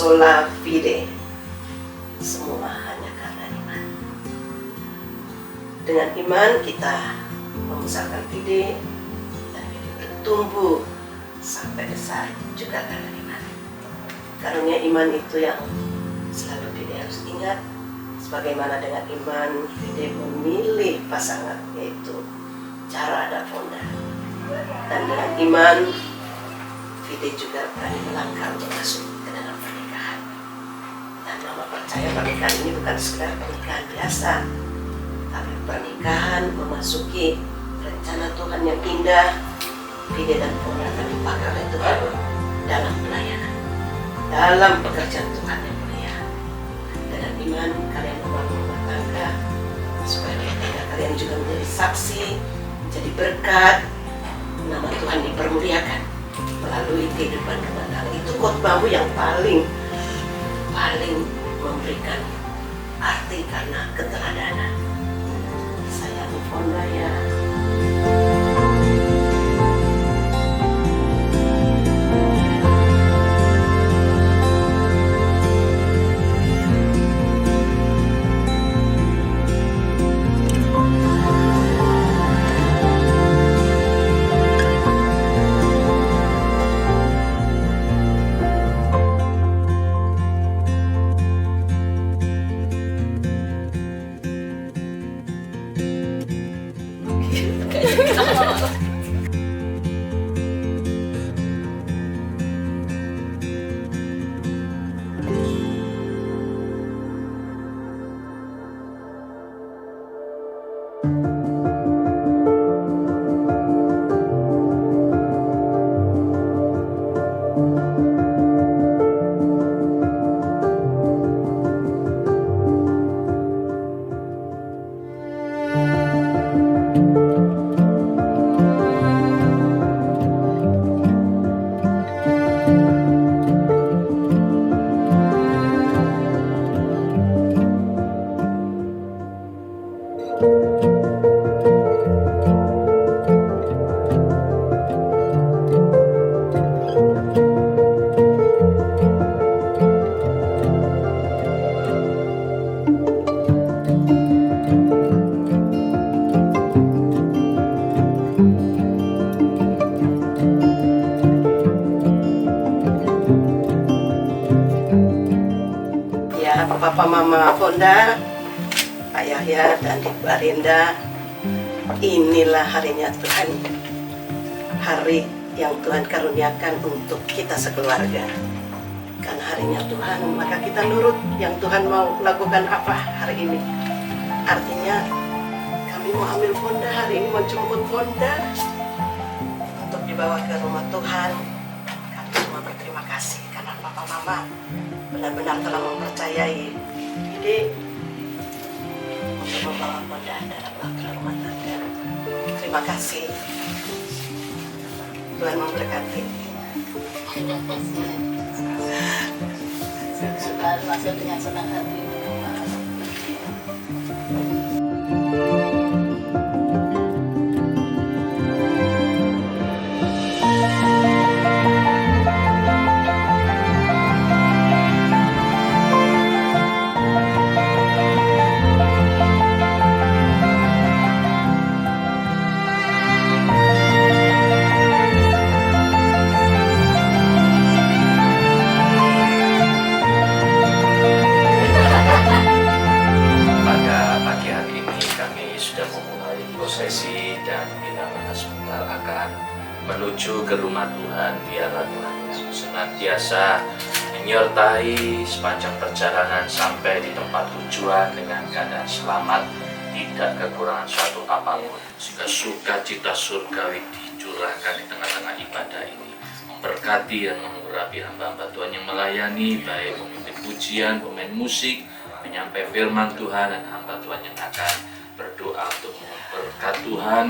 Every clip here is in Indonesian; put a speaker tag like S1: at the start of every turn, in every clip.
S1: sola fide. Semua hanya karena iman. Dengan iman kita membesarkan fide, dan fide bertumbuh sampai besar juga karena iman. Karunia iman itu yang selalu fide harus ingat. Sebagaimana dengan iman, fide memilih pasangan, yaitu Cara dan Fonda. Dan dengan iman, fide juga berani melangkah untuk masuk ke dalam pernikahan. Dan mama percaya pernikahan ini bukan sekedar pernikahan biasa, tapi pernikahan memasuki rencana Tuhan yang indah. Fide dan Fonda akan dipakai oleh Tuhan dalam pelayanan, dalam pekerjaan Tuhan yang mulia. Dengan iman kalian membangun rumah tangga, supaya rumah tangga kalian juga menjadi saksi, menjadi berkat, nama Tuhan dipermuliakan melalui kehidupan rumah tangga. Itu khotbahmu yang paling memberikan arti karena keteladanan. Sayangi Fonda ya. Papa Mama Fonda, Pak Yahya dan Ibu Arinda, inilah harinya Tuhan, hari yang Tuhan karuniakan untuk kita sekeluarga. Karena harinya Tuhan, maka kita nurut yang Tuhan mau lakukan apa hari ini. Artinya kami mau ambil Fonda hari ini, mau jemput Fonda untuk dibawa ke rumah Tuhan. Kami semua berterima kasih karena Papa Mama benar-benar telah mempercayai ide untuk membawa Fonda dalam waktu rumah tangga. Terima kasih. Tuhan memberkati.
S2: Terima kasih. Selalu masih dengan senang hati.
S3: Menuju ke rumah Tuhan, biarlah Tuhan Yesus senantiasa menyertai sepanjang perjalanan sampai di tempat tujuan dengan keadaan selamat, tidak kekurangan suatu apapun, sehingga sukacita surgawi dicurahkan di tengah-tengah ibadah ini, memberkati dan mengurapi hamba-hamba Tuhan yang melayani, baik pemimpin pujian, pemain musik, penyampai firman Tuhan, dan hamba Tuhan yang akan berdoa untuk memberkat Tuhan,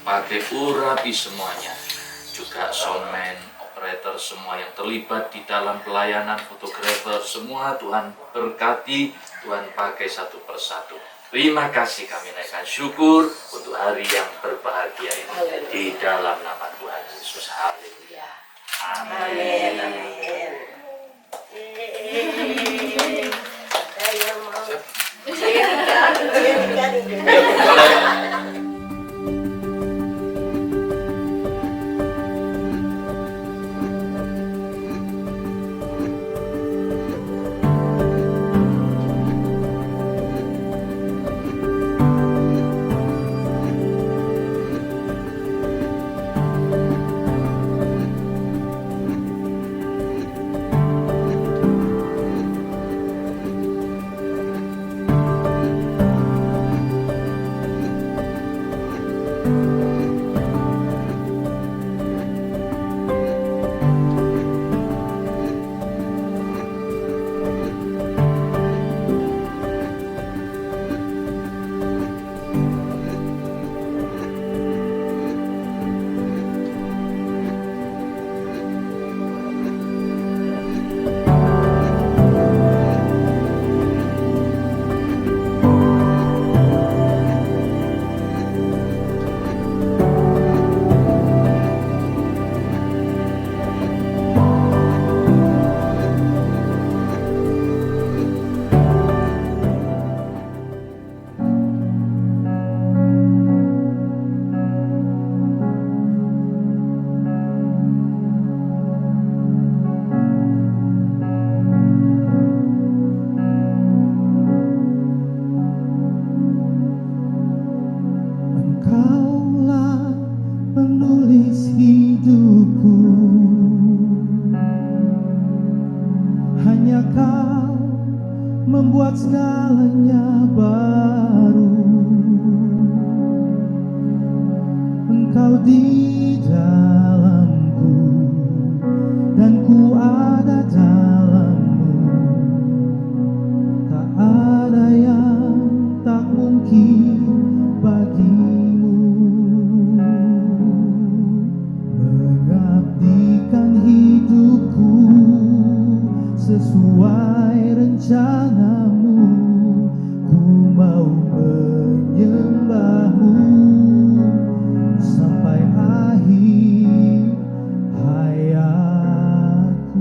S3: pakai urapi semuanya, juga soundman, operator, semua yang terlibat di dalam pelayanan, fotografer, semua Tuhan berkati, Tuhan pakai satu persatu. Terima kasih, kami naikkan syukur untuk hari yang berbahagia ini. Di dalam nama Tuhan Yesus. Haleluya. Amin.
S1: Amin. Ada yang mau jadikan.
S4: Engkaulah penulis hidupku, hanya Kau membuat segalanya baru. Engkau di dalamku dan ku ada dalammu. Tak ada yang tak mungkin bagimu. Mengabdikan hidupku sesuai rencanamu. Ku mau menyembahmu sampai akhir hayatku.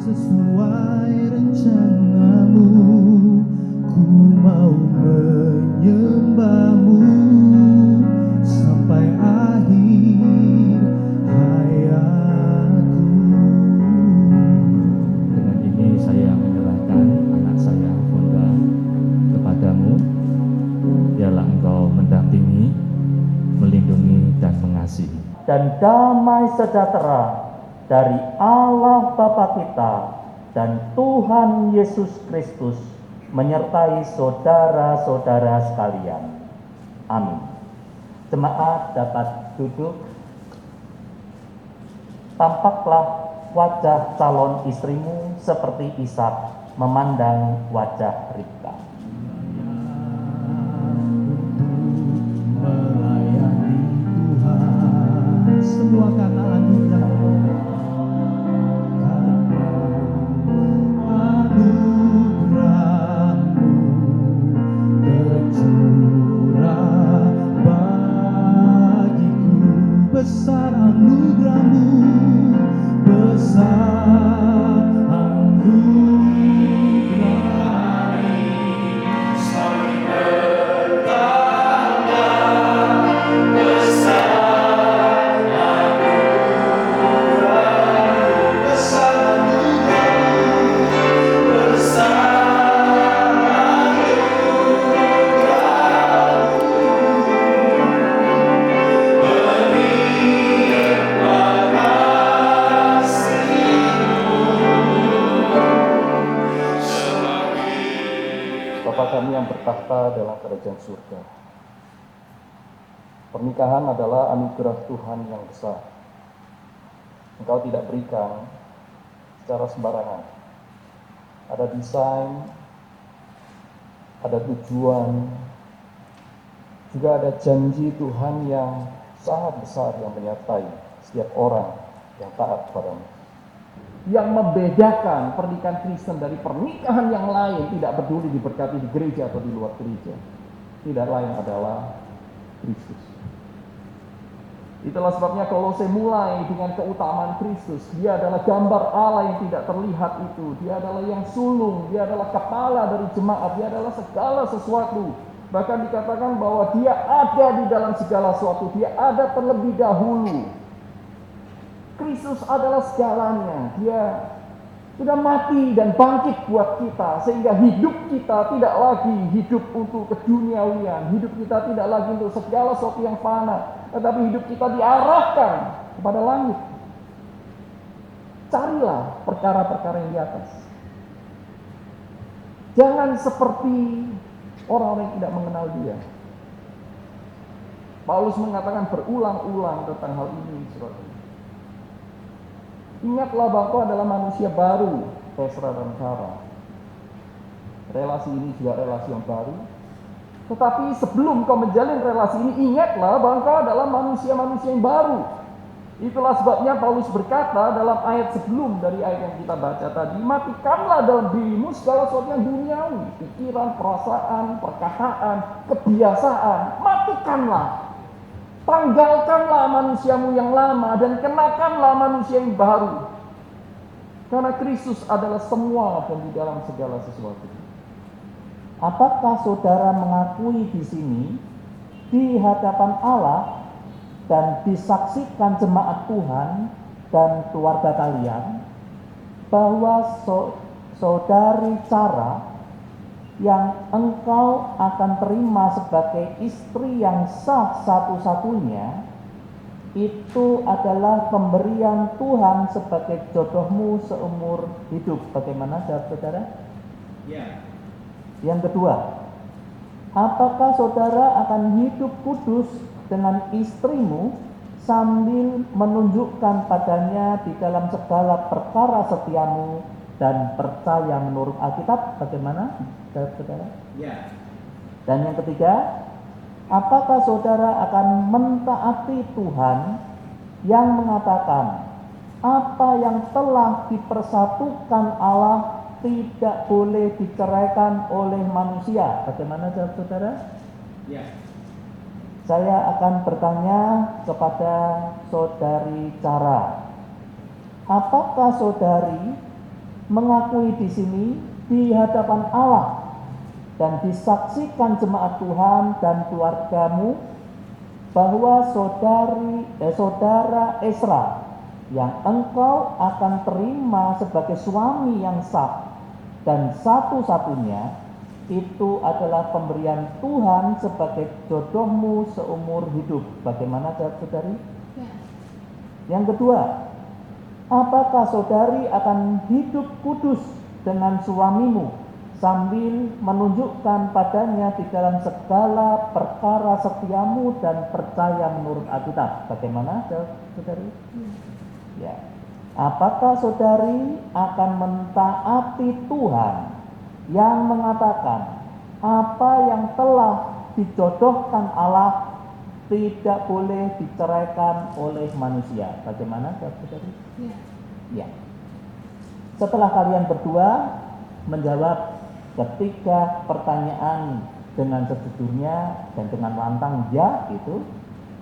S4: Sesuai rencanamu, ku mau menyembahmu sampai akhir hayatku.
S5: Dengan ini saya menyerahkan anak saya Fonda kepadamu. Biarlah Engkau mendampingi, melindungi dan mengasihi. Dan damai sejahtera dari Allah Bapa kita dan Tuhan Yesus Kristus menyertai saudara-saudara sekalian. Amin. Jemaat dapat duduk. Tampaklah wajah calon istrimu seperti Ishak memandang wajah Ribka.
S4: Melayani Tuhan, semua karena anugerah. Anugerah-Mu tercurah bagiku. Besar anugerah-Mu, besar anugerah-Mu.
S5: Bapa kami yang bertakhta dalam kerajaan surga. Pernikahan adalah anugerah Tuhan yang besar. Engkau tidak berikan secara sembarangan. Ada desain, ada tujuan, juga ada janji Tuhan yang sangat besar yang menyertai setiap orang yang taat padamu. Yang membedakan pernikahan Kristen dari pernikahan yang lain, tidak peduli diberkati di gereja atau di luar gereja, tidak lain adalah Kristus. Itulah sebabnya Kolose mulai dengan keutamaan Kristus. Dia adalah gambar Allah yang tidak terlihat itu. Dia adalah yang sulung, dia adalah kepala dari jemaat, dia adalah segala sesuatu. Bahkan dikatakan bahwa dia ada di dalam segala sesuatu, dia ada terlebih dahulu. Kristus adalah segalanya. Dia sudah mati dan bangkit buat kita, sehingga hidup kita tidak lagi hidup untuk keduniawian, hidup kita tidak lagi untuk segala sesuatu yang fana, tetapi hidup kita diarahkan kepada langit. Carilah perkara-perkara yang di atas. Jangan seperti orang-orang yang tidak mengenal Dia. Paulus mengatakan berulang-ulang tentang hal ini, saudara. Ingatlah bahwa kau adalah manusia baru, Esra dan Sarah. Relasi ini juga relasi yang baru. Tetapi sebelum kau menjalin relasi ini, ingatlah bahwa kau adalah manusia-manusia yang baru. Itulah sebabnya Paulus berkata dalam ayat sebelum dari ayat yang kita baca tadi, matikanlah dalam dirimu segala sesuatu yang duniawi, pikiran, perasaan, perkataan, kebiasaan, matikanlah. Tanggalkanlah manusiamu yang lama dan kenakanlah manusia yang baru. Karena Kristus adalah semua dan di dalam segala sesuatu. Apakah saudara mengakui di sini di hadapan Allah dan disaksikan jemaat Tuhan dan keluarga kalian bahwa saudari Cara yang engkau akan terima sebagai istri yang sah satu-satunya itu adalah pemberian Tuhan sebagai jodohmu seumur hidup. Bagaimana jawab saudara? Ya. Yang kedua, apakah saudara akan hidup kudus dengan istrimu sambil menunjukkan padanya di dalam segala perkara setiamu dan percaya menurut Alkitab? Bagaimana jawab saudara? Ya. Dan yang ketiga, apakah saudara akan mentaati Tuhan yang mengatakan apa yang telah dipersatukan Allah tidak boleh diceraikan oleh manusia? Bagaimana jawab saudara? Ya. Saya akan bertanya kepada saudari Cara. Apakah saudari mengakui di sini di hadapan Allah dan disaksikan jemaat Tuhan dan keluargamu bahwa saudara Esra yang engkau akan terima sebagai suami yang sah dan satu-satunya itu adalah pemberian Tuhan sebagai jodohmu seumur hidup? Bagaimana jawab saudari? Ya. Yang kedua, apakah saudari akan hidup kudus dengan suamimu sambil menunjukkan padanya di dalam segala perkara setiamu dan percaya menurut Alkitab? Bagaimana jawab saudari? Ya. Apakah saudari akan mentaati Tuhan yang mengatakan apa yang telah dijodohkan Allah tidak boleh diceraikan oleh manusia? Bagaimana jawab saudari? Ya. Ya. Setelah kalian berdua menjawab ketiga pertanyaan dengan sejujurnya dan dengan lantang ya itu,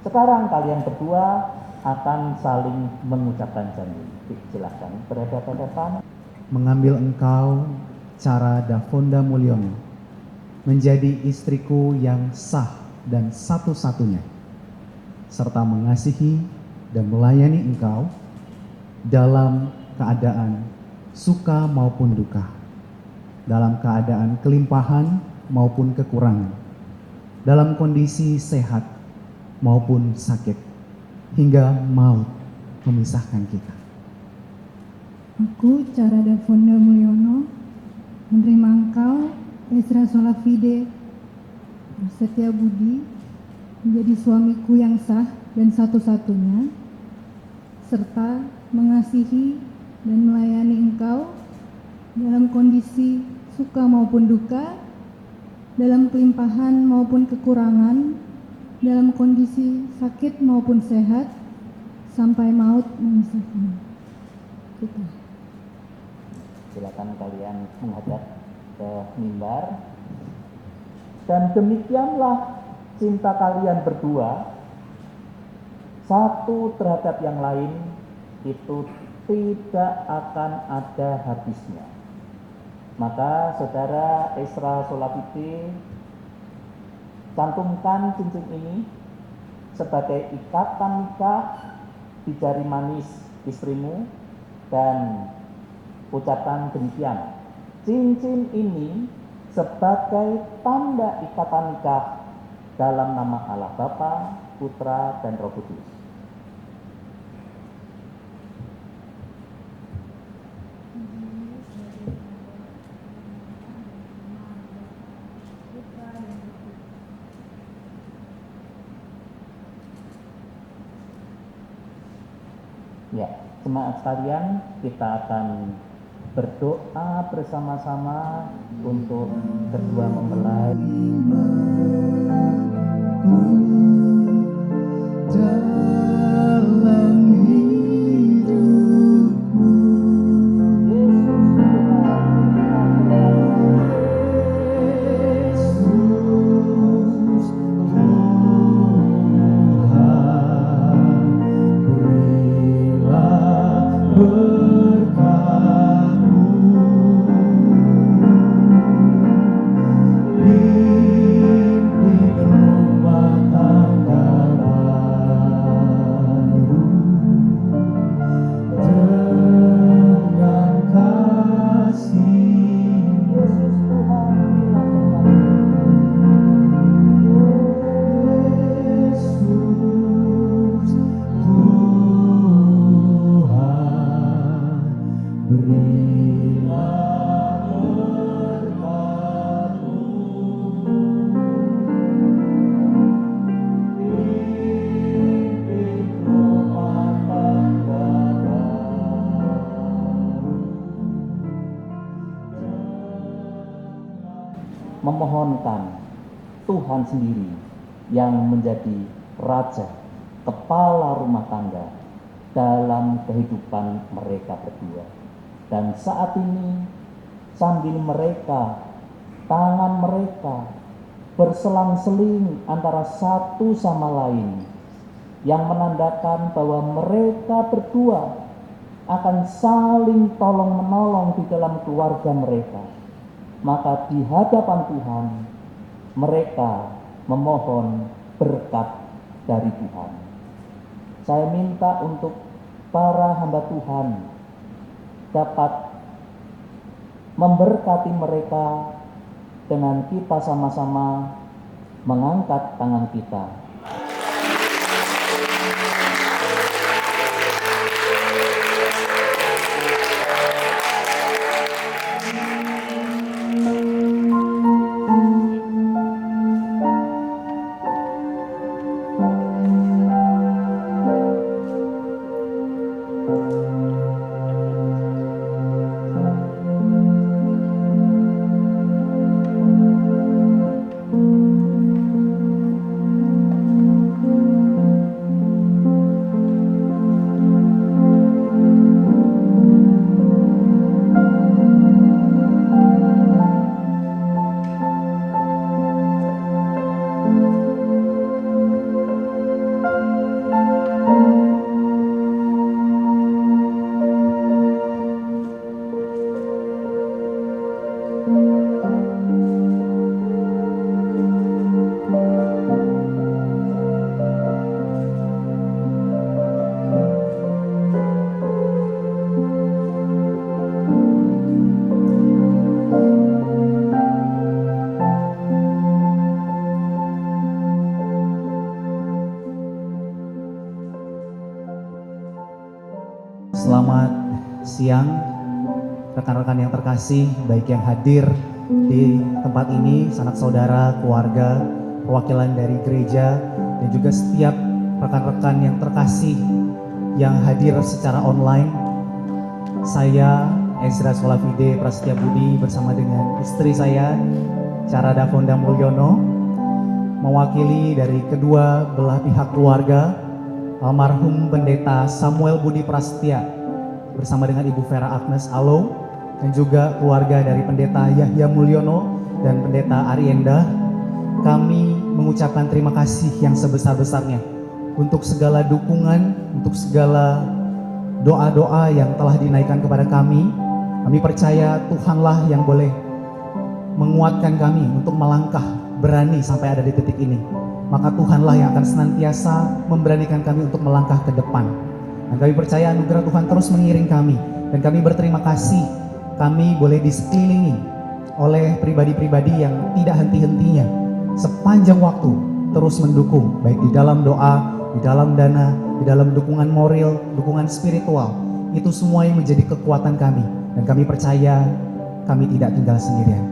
S5: sekarang kalian berdua akan saling mengucapkan janji. Silahkan berada pada depan.
S6: Mengambil engkau, Cara Dafonda Mulyono, menjadi istriku yang sah dan satu-satunya, serta mengasihi dan melayani engkau dalam keadaan suka maupun duka, dalam keadaan kelimpahan maupun kekurangan, dalam kondisi sehat maupun sakit, hingga maut memisahkan kita.
S7: Aku, Cara Dafonda Mulyono, menerima engkau, Esra Sola Fide, bersetia budi, menjadi suamiku yang sah dan satu-satunya, serta mengasihi dan melayani engkau dalam kondisi suka maupun duka, dalam kelimpahan maupun kekurangan, dalam kondisi sakit maupun sehat, sampai maut memisahkan kita.
S5: Silakan kalian menghadap ke mimbar. Dan demikianlah cinta kalian berdua satu terhadap yang lain itu tidak akan ada habisnya. Maka saudara Ezra Solafide cantumkan cincin ini sebagai ikatan nikah di jari manis istrimu dan ucapkan demikian. Cincin ini sebagai tanda ikatan nikah dalam nama Allah Bapa, Putra, dan Roh Kudus. Ya, jemaat sekalian, kita akan berdoa bersama-sama untuk kedua mempelai.
S4: Dalam hidupku, Yesus Tuhan, berilah berkat-Mu, pimpin rumah tangga baru dengan kasih. Yesus Tuhan, berilah berkat-Mu, pimpin rumah tangga
S5: memohonkan Tuhan sendiri yang menjadi Raja, Kepala rumah tangga dalam kehidupan mereka berdua. Dan saat ini sambil mereka, tangan mereka berselang-seling antara satu sama lain, yang menandakan bahwa mereka berdua akan saling tolong-menolong di dalam keluarga mereka. Maka di hadapan Tuhan mereka memohon berkat dari Tuhan. Saya minta untuk para hamba Tuhan dapat memberkati mereka dengan kita sama-sama mengangkat tangan kita.
S6: Selamat siang rekan-rekan yang terkasih, baik yang hadir di tempat ini, sanak saudara, keluarga, perwakilan dari gereja, dan juga setiap rekan-rekan yang terkasih yang hadir secara online. Saya Ezra Solafide Prasetya Budi bersama dengan istri saya Cara Dafonda Mulyono, mewakili dari kedua belah pihak keluarga almarhum Pendeta Samuel Budi Prasetya bersama dengan Ibu Vera Agnes Alo, dan juga keluarga dari Pendeta Yahya Mulyono dan Pendeta Arienda. Kami mengucapkan terima kasih yang sebesar-besarnya untuk segala dukungan, untuk segala doa-doa yang telah dinaikkan kepada kami. Kami percaya Tuhanlah yang boleh menguatkan kami untuk melangkah berani sampai ada di titik ini. Maka Tuhanlah yang akan senantiasa memberanikan kami untuk melangkah ke depan. Dan kami percaya anugerah Tuhan terus mengiring kami. Dan kami berterima kasih kami boleh disekelilingi oleh pribadi-pribadi yang tidak henti-hentinya sepanjang waktu terus mendukung, baik di dalam doa, di dalam dana, di dalam dukungan moral, dukungan spiritual. Itu semua yang menjadi kekuatan kami. Dan kami percaya kami tidak tinggal sendirian.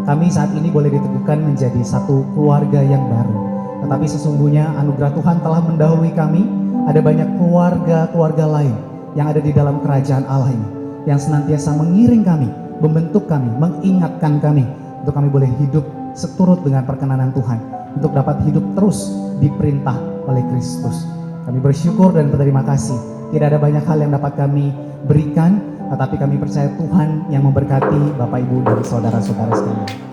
S6: Kami saat ini boleh diteguhkan menjadi satu keluarga yang baru. Tetapi sesungguhnya anugerah Tuhan telah mendahului kami. Ada banyak keluarga-keluarga lain yang ada di dalam kerajaan Allah ini, yang senantiasa mengiring kami, membentuk kami, mengingatkan kami untuk kami boleh hidup seturut dengan perkenanan Tuhan, untuk dapat hidup terus diperintah oleh Kristus. Kami bersyukur dan berterima kasih. Tidak ada banyak hal yang dapat kami berikan, tetapi kami percaya Tuhan yang memberkati Bapak Ibu dan saudara-saudara sekalian.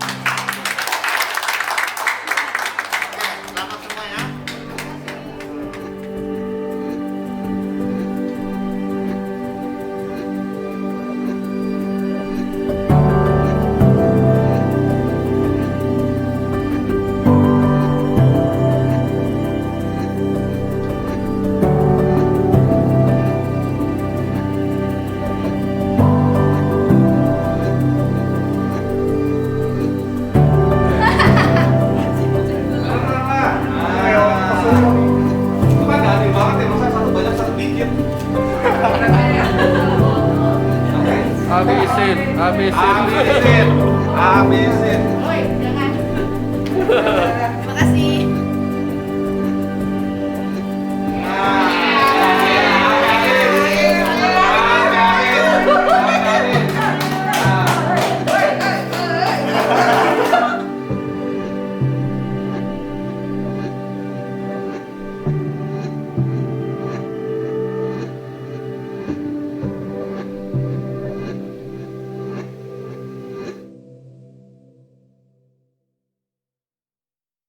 S8: Habisin.